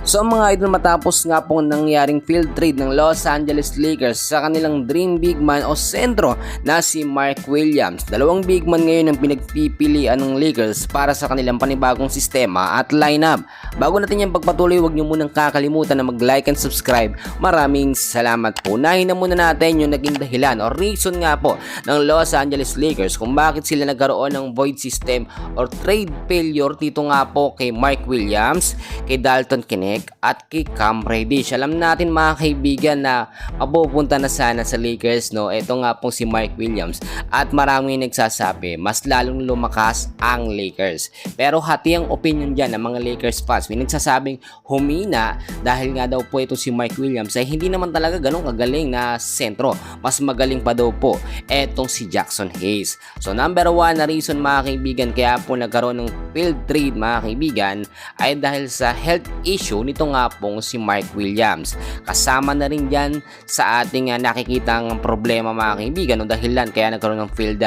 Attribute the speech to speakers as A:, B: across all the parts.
A: So mga idol, matapos nga pong nangyaring field trade ng Los Angeles Lakers sa kanilang dream big man o sentro na si Mark Williams. Dalawang big man ngayon ang pinagpipilian ng Lakers para sa kanilang panibagong sistema at lineup. Bago natin yung pagpatuloy, huwag nyo munang kakalimutan na mag-like and subscribe. Maraming salamat po. Unahin na muna natin yung naging dahilan o reason nga po ng Los Angeles Lakers kung bakit sila nagkaroon ng void system or trade failure dito nga po kay Mark Williams, kay Dalton Knecht at kay Cam Reddish. Alam natin mga kaibigan na mapupunta na sana sa Lakers, no? Ito nga pong si Mark Williams at marami nagsasabi mas lalong lumakas ang Lakers. Pero hati ang opinion dyan ng mga Lakers fans. May nagsasabing humina dahil nga daw po ito si Mark Williams ay hindi naman talaga ganun kagaling na sentro. Mas magaling pa daw po etong si Jackson Hayes. So number 1 na reason mga kaibigan kaya po nagkaroon ng field trade mga kaibigan ay dahil sa health issue nito nga pong si Mark Williams. Kasama na rin dyan sa ating nakikitang problema mga kaibigan o dahilan kaya nagkaroon ng field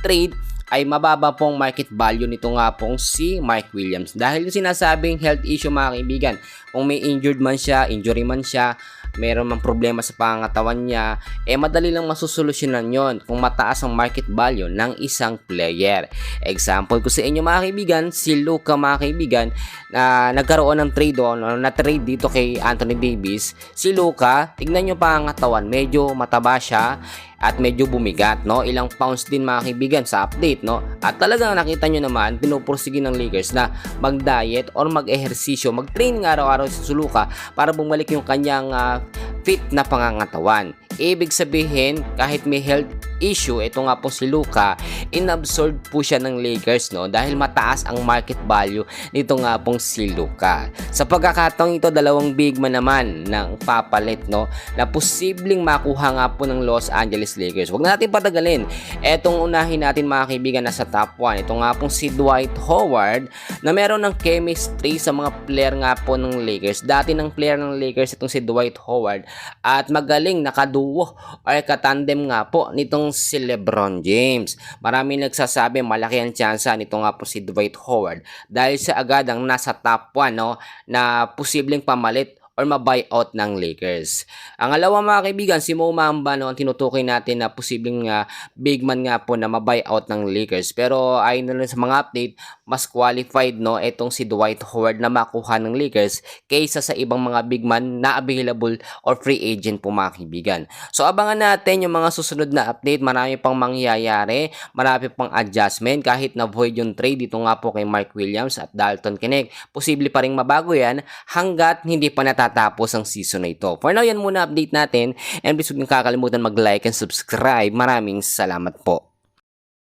A: trade ay mababa pong market value nito nga pong si Mark Williams. Dahil yung sinasabing health issue mga kaibigan, kung may injury man siya, meron mang problema sa pangangatawan niya, madali lang masusolusyonan yon kung mataas ang market value ng isang player. Example ko sa inyo mga kaibigan, si Luka mga kaibigan, na nagkaroon ng trade na trade dito kay Anthony Davis. Si Luka, tignan nyo pangangatawan, medyo mataba siya at medyo bumigat, no? Ilang pounds din mga kaibigan sa update, no? At talagang nakita nyo naman, pinupursige ng Lakers na mag-diet or mag-ehersisyo, mag-train ng araw-araw si Luka para bumalik yung kanyang fit na pangangatawan. Ibig sabihin, kahit may health issue, ito nga po si Luka, inabsorb po siya ng Lakers, no? Dahil mataas ang market value nito nga pong si Luka. Sa pagkakataong ito, dalawang big man naman ng papalit, no? Na posibleng makuha nga po ng Los Angeles Lakers. Huwag na natin patagalin. Etong unahin natin mga kaibigan na sa top 1. Ito nga pong si Dwight Howard na meron ng chemistry sa mga player nga po ng Lakers. Dati ng player ng Lakers itong si Dwight Howard at magaling nakaduo or katandem nga po nitong si LeBron James. Marami nagsasabi malaki ang tsansa nito nga po si Dwight Howard dahil siya agad ang nasa top 1, no, na posibleng pamalit or ma-buyout ng Lakers. Ang alawa mga kaibigan, si Mo Bamba, no, ang tinutukoy natin na posibleng big man nga po na ma-buyout ng Lakers. Pero ayon na rin sa mga update, mas qualified, no, itong si Dwight Howard na makuha ng Lakers kaysa sa ibang mga big man na available or free agent po mga kaibigan. So abangan natin yung mga susunod na update. Marami pang mangyayari, marami pang adjustment kahit na void yung trade dito nga po kay Mark Williams at Dalton Knecht. Posible pa rin mabago yan hanggat hindi pa natatapos ang season na ito. For now, yan muna update natin and please huwag niyong kakalimutan mag-like and subscribe. Maraming salamat po.